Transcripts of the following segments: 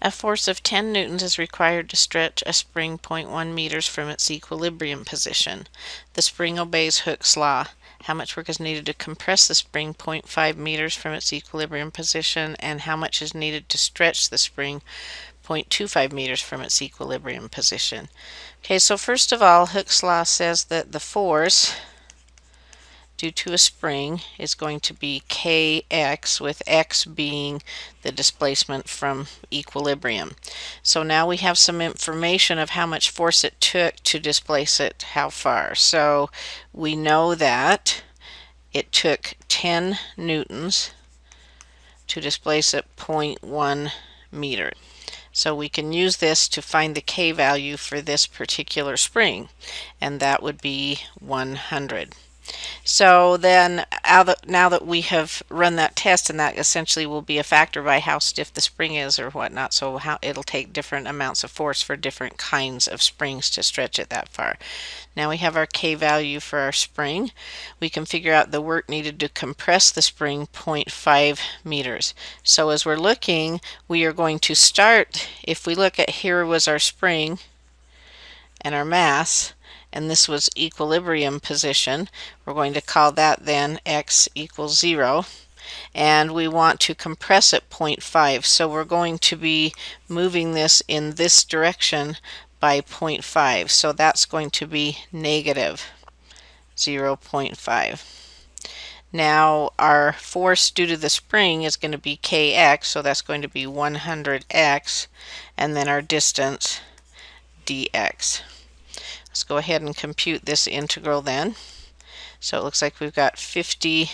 A force of 10 newtons is required to stretch a spring 0.1 meters from its equilibrium position. The spring obeys Hooke's law. How much work is needed to compress the spring 0.5 meters from its equilibrium position, and how much is needed to stretch the spring 0.25 meters from its equilibrium position? Okay, so first of all, Hooke's law says that the force due to a spring is going to be kx, with x being the displacement from equilibrium. So now we have some information of how much force it took to displace it how far. So we know that it took 10 newtons to displace it 0.1 meter. So we can use this to find the K value for this particular spring, and that would be 100. So then now that we have run that test, and that essentially will be a factor by how stiff the spring is or whatnot, so how it'll take different amounts of force for different kinds of springs to stretch it that far. Now we have our K value for our spring. We can figure out the work needed to compress the spring 0.5 meters. So as we're looking, we are going to start, if we look at here was our spring and our mass, and this was equilibrium position, we're going to call that then x equals 0, and we want to compress it 0.5, so we're going to be moving this in this direction by 0.5, so that's going to be negative 0.5. Now our force due to the spring is going to be kx, so that's going to be 100x, and then our distance dx. Let's go ahead and compute this integral then. So it looks like we've got 50x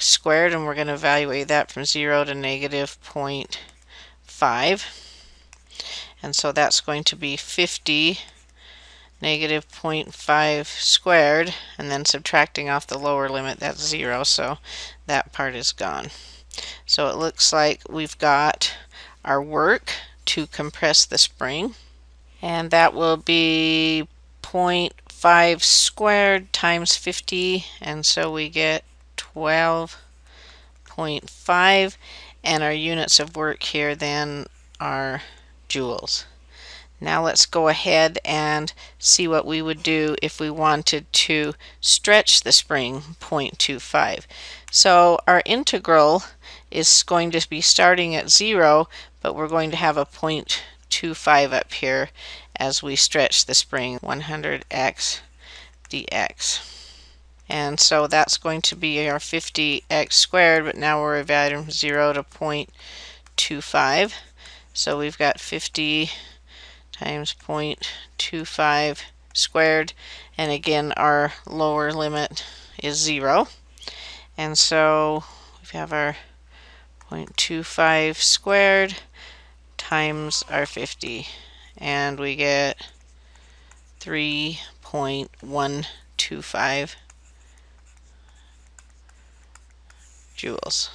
squared, and we're going to evaluate that from 0 to negative 0.5. And so that's going to be 50 negative 0.5 squared, and then subtracting off the lower limit, that's 0, so that part is gone. So it looks like we've got our work to compress the spring, and that will be 0.5 squared times 50, and so we get 12.5, and our units of work here then are joules. Now let's go ahead and see what we would do if we wanted to stretch the spring 0.25. So our integral is going to be starting at 0, but we're going to have a 0.25 up here as we stretch the spring 100x dx. And so that's going to be our 50x squared, but now we're evaluating from 0 to 0.25. So we've got 50 times 0.25 squared, and again our lower limit is 0. And so we have our 0.25 squared times our 50, and we get 3.125 joules.